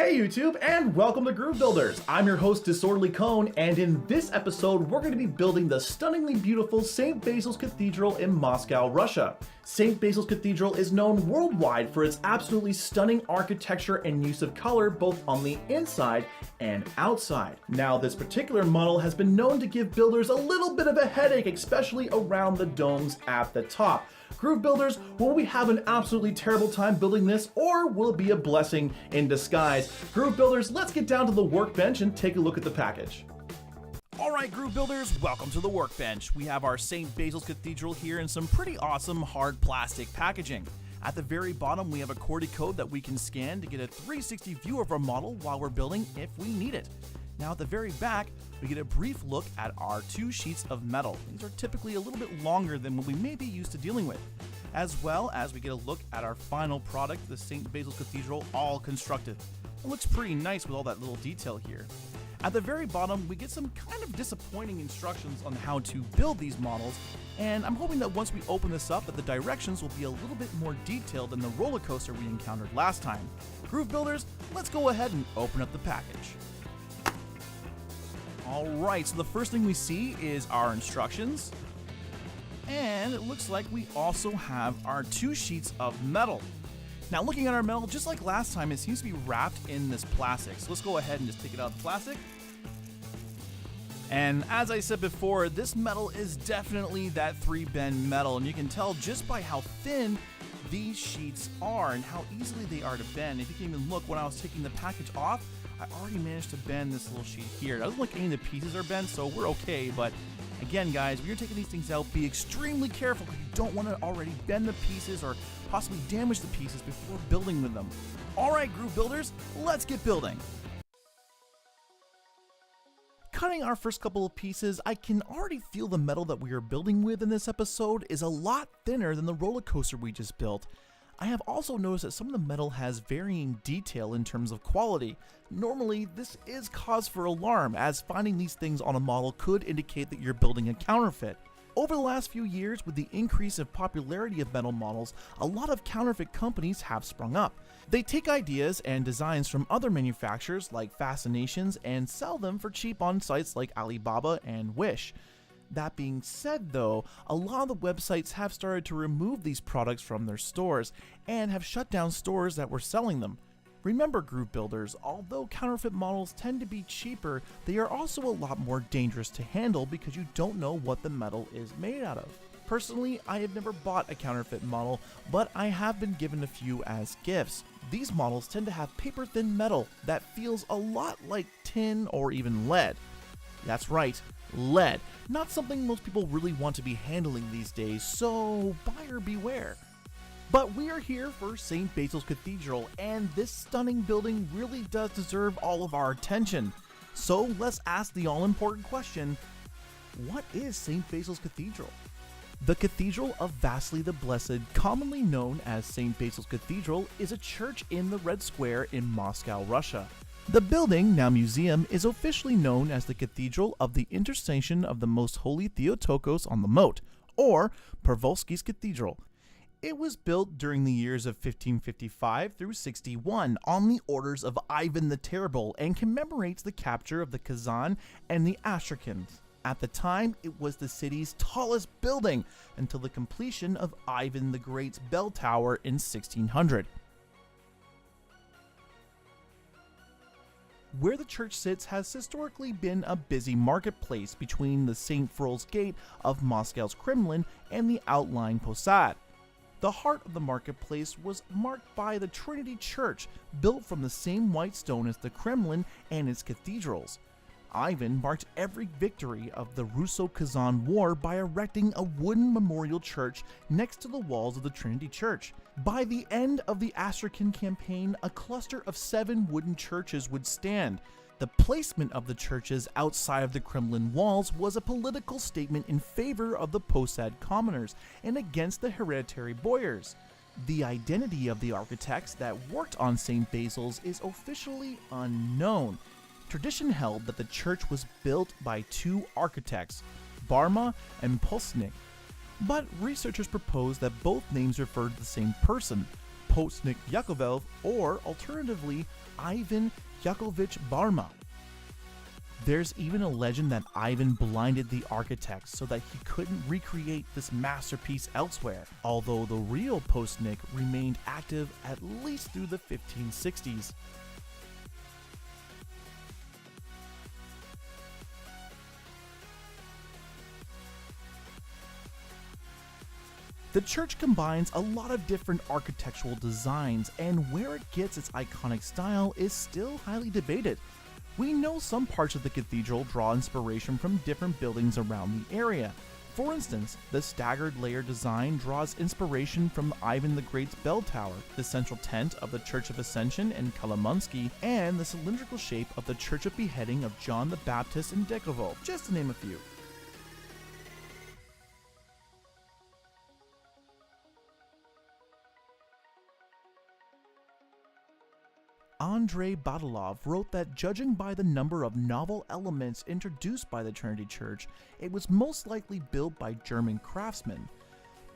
Hey YouTube, and welcome to Groove Builders. I'm your host Disorderly Cone, and in this episode we're going to be building the stunningly beautiful St. Basil's Cathedral in Moscow, Russia. St. Basil's Cathedral is known worldwide for its absolutely stunning architecture and use of color both on the inside and outside. Now, this particular model has been known to give builders a little bit of a headache, especially around the domes at the top. Groove Builders, will we have an absolutely terrible time building this, or will it be a blessing in disguise? Groove Builders, let's get down to the workbench and take a look at the package. Alright Groove Builders, welcome to the workbench. We have our St. Basil's Cathedral here in some pretty awesome hard plastic packaging. At the very bottom we have a QWERTY code that we can scan to get a 360 view of our model while we're building if we need it. Now at the very back, we get a brief look at our two sheets of metal. These are typically a little bit longer than what we may be used to dealing with. As well as we get a look at our final product, the St. Basil's Cathedral, all constructed. It looks pretty nice with all that little detail here. At the very bottom, we get some kind of disappointing instructions on how to build these models, and I'm hoping that once we open this up that the directions will be a little bit more detailed than the roller coaster we encountered last time. Groove Builders, let's go ahead and open up the package. Alright, so the first thing we see is our instructions, and it looks like we also have our two sheets of metal. Now looking at our metal, just like last time, it seems to be wrapped in this plastic. So let's go ahead and just take it out of the plastic. And as I said before, this metal is definitely that 3-bend metal, and you can tell just by how thin these sheets are and how easily they are to bend. If you can even look, when I was taking the package off, I already managed to bend this little sheet here. It doesn't look like any of the pieces are bent, so we're okay, but again guys, when you're taking these things out, be extremely careful because you don't want to already bend the pieces or possibly damage the pieces before building with them. Alright Groove Builders, let's get building! Cutting our first couple of pieces, I can already feel the metal that we are building with in this episode is a lot thinner than the roller coaster we just built. I have also noticed that some of the metal has varying detail in terms of quality. Normally, this is cause for alarm, as finding these things on a model could indicate that you're building a counterfeit. Over the last few years, with the increase of popularity of metal models, a lot of counterfeit companies have sprung up. They take ideas and designs from other manufacturers like Fascinations and sell them for cheap on sites like Alibaba and Wish. That being said though, a lot of the websites have started to remove these products from their stores and have shut down stores that were selling them. Remember Groove Builders, although counterfeit models tend to be cheaper, they are also a lot more dangerous to handle because you don't know what the metal is made out of. Personally, I have never bought a counterfeit model, but I have been given a few as gifts. These models tend to have paper-thin metal that feels a lot like tin or even lead. That's right, lead. Not something most people really want to be handling these days, so buyer beware. But we are here for St. Basil's Cathedral, and this stunning building really does deserve all of our attention. So let's ask the all-important question, what is St. Basil's Cathedral? The Cathedral of Vasily the Blessed, commonly known as St. Basil's Cathedral, is a church in the Red Square in Moscow, Russia. The building, now museum, is officially known as the Cathedral of the Intercession of the Most Holy Theotokos on the Moat, or Pervolsky's Cathedral. It was built during the years of 1555 through 61 on the orders of Ivan the Terrible and commemorates the capture of the Kazan and the Astrakhans. At the time, it was the city's tallest building until the completion of Ivan the Great's bell tower in 1600. Where the church sits has historically been a busy marketplace between the St. Frol's Gate of Moscow's Kremlin and the outlying Posad. The heart of the marketplace was marked by the Trinity Church, built from the same white stone as the Kremlin and its cathedrals. Ivan marked every victory of the Russo-Kazan War by erecting a wooden memorial church next to the walls of the Trinity Church. By the end of the Astrakhan campaign, a cluster of 7 wooden churches would stand. The placement of the churches outside of the Kremlin walls was a political statement in favor of the Posad commoners and against the hereditary boyars. The identity of the architects that worked on St. Basil's is officially unknown. Tradition held that the church was built by 2 architects, Barma and Postnik, but researchers propose that both names refer to the same person, Postnik Yakovev, or alternatively, Ivan Yakovich Barma. There's even a legend that Ivan blinded the architects so that he couldn't recreate this masterpiece elsewhere, although the real Postnik remained active at least through the 1560s. The church combines a lot of different architectural designs, and where it gets its iconic style is still highly debated. We know some parts of the cathedral draw inspiration from different buildings around the area. For instance, the staggered layer design draws inspiration from Ivan the Great's bell tower, the central tent of the Church of Ascension in Kalamunsky, and the cylindrical shape of the Church of Beheading of John the Baptist in Dekovo, just to name a few. Andrei Badalov wrote that judging by the number of novel elements introduced by the Trinity Church, it was most likely built by German craftsmen.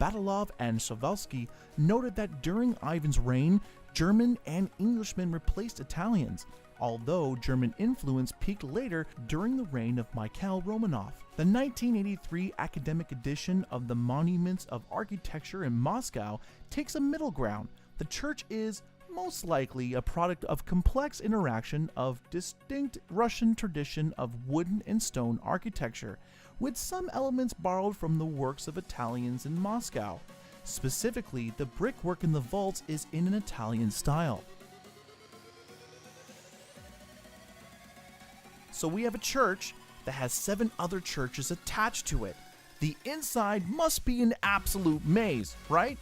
Badalov and Sovalsky noted that during Ivan's reign, German and Englishmen replaced Italians, although German influence peaked later during the reign of Mikhail Romanov. The 1983 academic edition of the Monuments of Architecture in Moscow takes a middle ground. The church is most likely a product of complex interaction of distinct Russian tradition of wooden and stone architecture, with some elements borrowed from the works of Italians in Moscow. Specifically, the brickwork in the vaults is in an Italian style. So we have a church that has 7 other churches attached to it. The inside must be an absolute maze, right?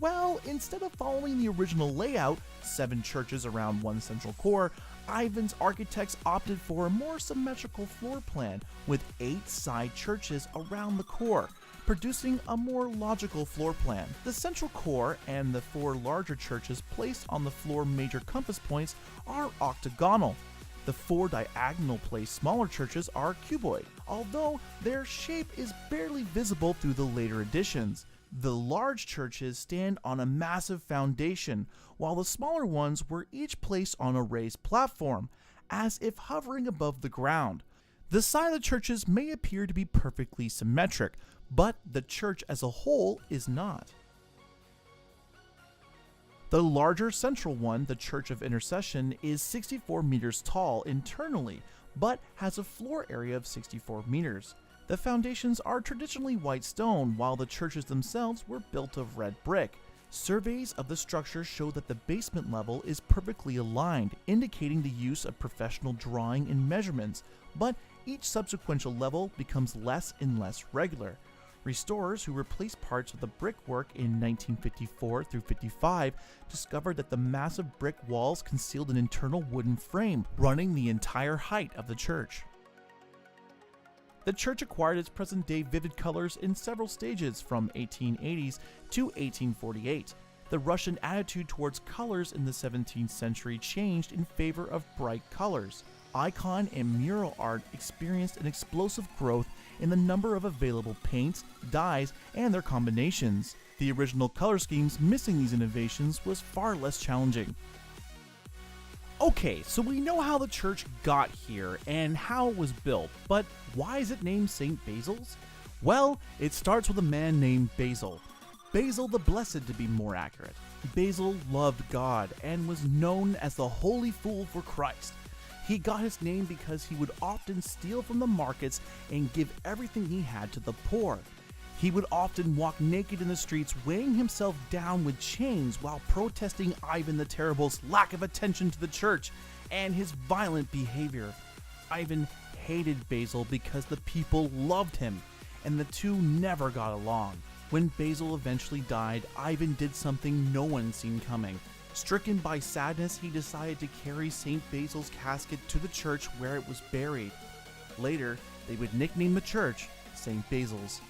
Well, instead of following the original layout, 7 churches around one central core, Ivan's architects opted for a more symmetrical floor plan with 8 side churches around the core, producing a more logical floor plan. The central core and the 4 larger churches placed on the floor major compass points are octagonal. The 4 diagonal placed smaller churches are cuboid, although their shape is barely visible through the later additions. The large churches stand on a massive foundation, while the smaller ones were each placed on a raised platform, as if hovering above the ground. The side of the churches may appear to be perfectly symmetric, but the church as a whole is not. The larger central one, the Church of Intercession, is 64 meters tall internally, but has a floor area of 64 meters. The foundations are traditionally white stone, while the churches themselves were built of red brick. Surveys of the structure show that the basement level is perfectly aligned, indicating the use of professional drawing and measurements, but each subsequent level becomes less and less regular. Restorers who replaced parts of the brickwork in 1954 through 55 discovered that the massive brick walls concealed an internal wooden frame running the entire height of the church. The church acquired its present-day vivid colors in several stages from 1880s to 1848. The Russian attitude towards colors in the 17th century changed in favor of bright colors. Icon and mural art experienced an explosive growth in the number of available paints, dyes, and their combinations. The original color schemes missing these innovations was far less challenging. Okay, so we know how the church got here and how it was built, but why is it named St. Basil's? Well, it starts with a man named Basil. Basil the Blessed, to be more accurate. Basil loved God and was known as the Holy Fool for Christ. He got his name because he would often steal from the markets and give everything he had to the poor. He would often walk naked in the streets, weighing himself down with chains while protesting Ivan the Terrible's lack of attention to the church and his violent behavior. Ivan hated Basil because the people loved him, and the two never got along. When Basil eventually died, Ivan did something no one seen coming. Stricken by sadness, he decided to carry St. Basil's casket to the church where it was buried. Later, they would nickname the church St. Basil's.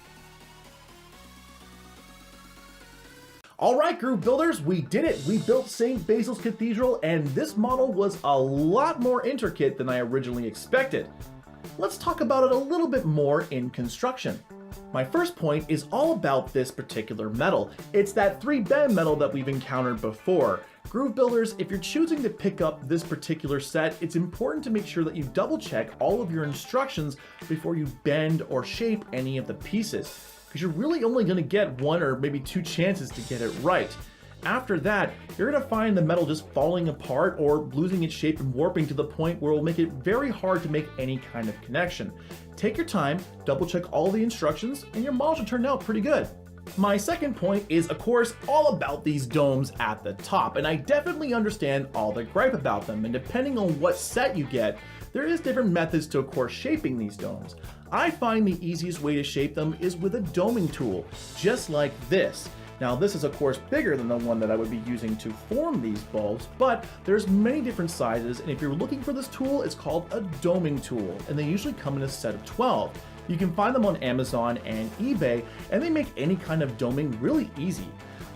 All right, group builders, we did it. We built St. Basil's Cathedral, and this model was a lot more intricate than I originally expected. Let's talk about it a little bit more in construction. My first point is all about this particular metal. It's that 3-bend metal that we've encountered before. Groove builders, if you're choosing to pick up this particular set, it's important to make sure that you double check all of your instructions before you bend or shape any of the pieces, because you're really only going to get 1 or maybe 2 chances to get it right. After that, you're going to find the metal just falling apart or losing its shape and warping to the point where it will make it very hard to make any kind of connection. Take your time, double check all the instructions, and your model should turn out pretty good. My second point is, of course, all about these domes at the top, and I definitely understand all the gripe about them, and depending on what set you get, there is different methods to, of course, shaping these domes. I find the easiest way to shape them is with a doming tool, just like this. Now this is of course bigger than the one that I would be using to form these bulbs, but there's many different sizes, and if you're looking for this tool, it's called a doming tool, and they usually come in a set of 12. You can find them on Amazon and eBay, and they make any kind of doming really easy.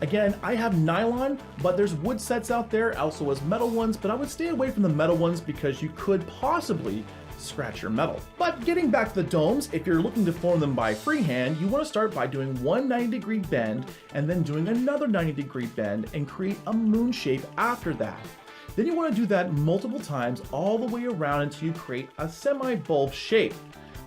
Again, I have nylon, but there's wood sets out there, also as metal ones, but I would stay away from the metal ones because you could possibly scratch your metal. But getting back to the domes, if you're looking to form them by freehand, you want to start by doing one 90-degree bend and then doing another 90-degree bend and create a moon shape after that. Then you want to do that multiple times all the way around until you create a semi-bulb shape.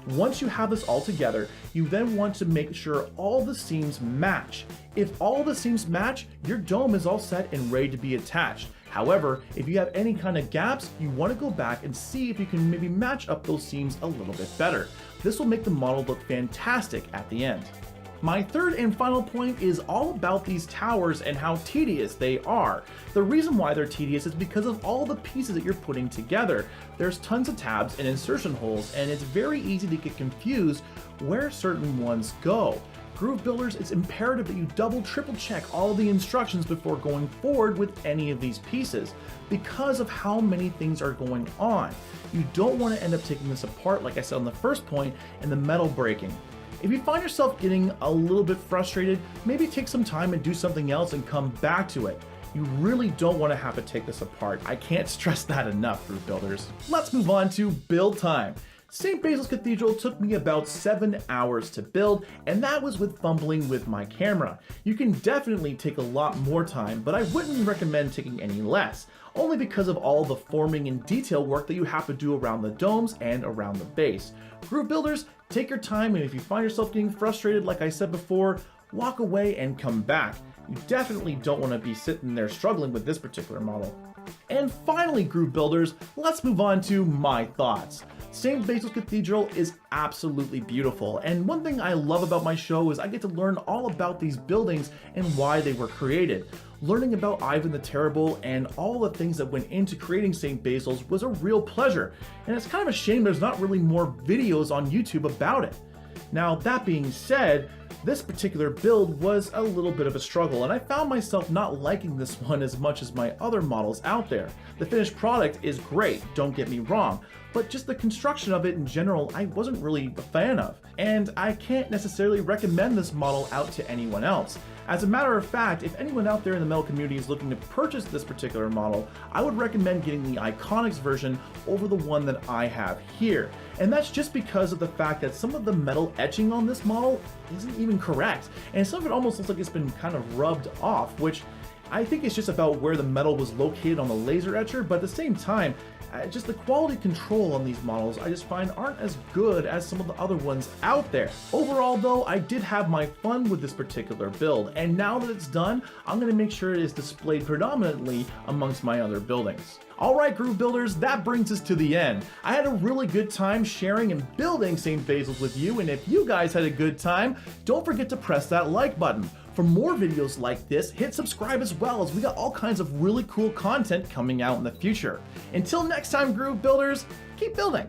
Once you have this all together, you then want to make sure all the seams match. If all the seams match, your dome is all set and ready to be attached. However, if you have any kind of gaps, you want to go back and see if you can maybe match up those seams a little bit better. This will make the model look fantastic at the end. My third and final point is all about these towers and how tedious they are. The reason why they're tedious is because of all the pieces that you're putting together. There's tons of tabs and insertion holes, and it's very easy to get confused where certain ones go. Groove builders, it's imperative that you double, triple check all the instructions before going forward with any of these pieces because of how many things are going on. You don't want to end up taking this apart, like I said on the first point, and the metal breaking. If you find yourself getting a little bit frustrated, maybe take some time and do something else and come back to it. You really don't want to have to take this apart. I can't stress that enough, groove builders. Let's move on to build time. St. Basil's Cathedral took me about 7 hours to build, and that was with fumbling with my camera. You can definitely take a lot more time, but I wouldn't recommend taking any less, only because of all the forming and detail work that you have to do around the domes and around the base. Groove builders, take your time, and if you find yourself getting frustrated, like I said before, walk away and come back. You definitely don't want to be sitting there struggling with this particular model. And finally, groove builders, let's move on to my thoughts. St. Basil's Cathedral is absolutely beautiful, and one thing I love about my show is I get to learn all about these buildings and why they were created. Learning about Ivan the Terrible and all the things that went into creating St. Basil's was a real pleasure, and it's kind of a shame there's not really more videos on YouTube about it. Now, that being said, this particular build was a little bit of a struggle, and I found myself not liking this one as much as my other models out there. The finished product is great, don't get me wrong, but just the construction of it in general I wasn't really a fan of, and I can't necessarily recommend this model out to anyone else. As a matter of fact, if anyone out there in the metal community is looking to purchase this particular model, I would recommend getting the Iconics version over the one that I have here. And that's just because of the fact that some of the metal etching on this model isn't even correct, and some of it almost looks like it's been kind of rubbed off, which I think is just about where the metal was located on the laser etcher, but at the same time, just the quality control on these models I just find aren't as good as some of the other ones out there. Overall though, I did have my fun with this particular build, and now that it's done, I'm going to make sure it is displayed predominantly amongst my other buildings. Alright groove builders, that brings us to the end. I had a really good time sharing and building St. Basil's with you, and if you guys had a good time, don't forget to press that like button. For more videos like this, hit subscribe as well, as we got all kinds of really cool content coming out in the future. Until next time groove builders, keep building!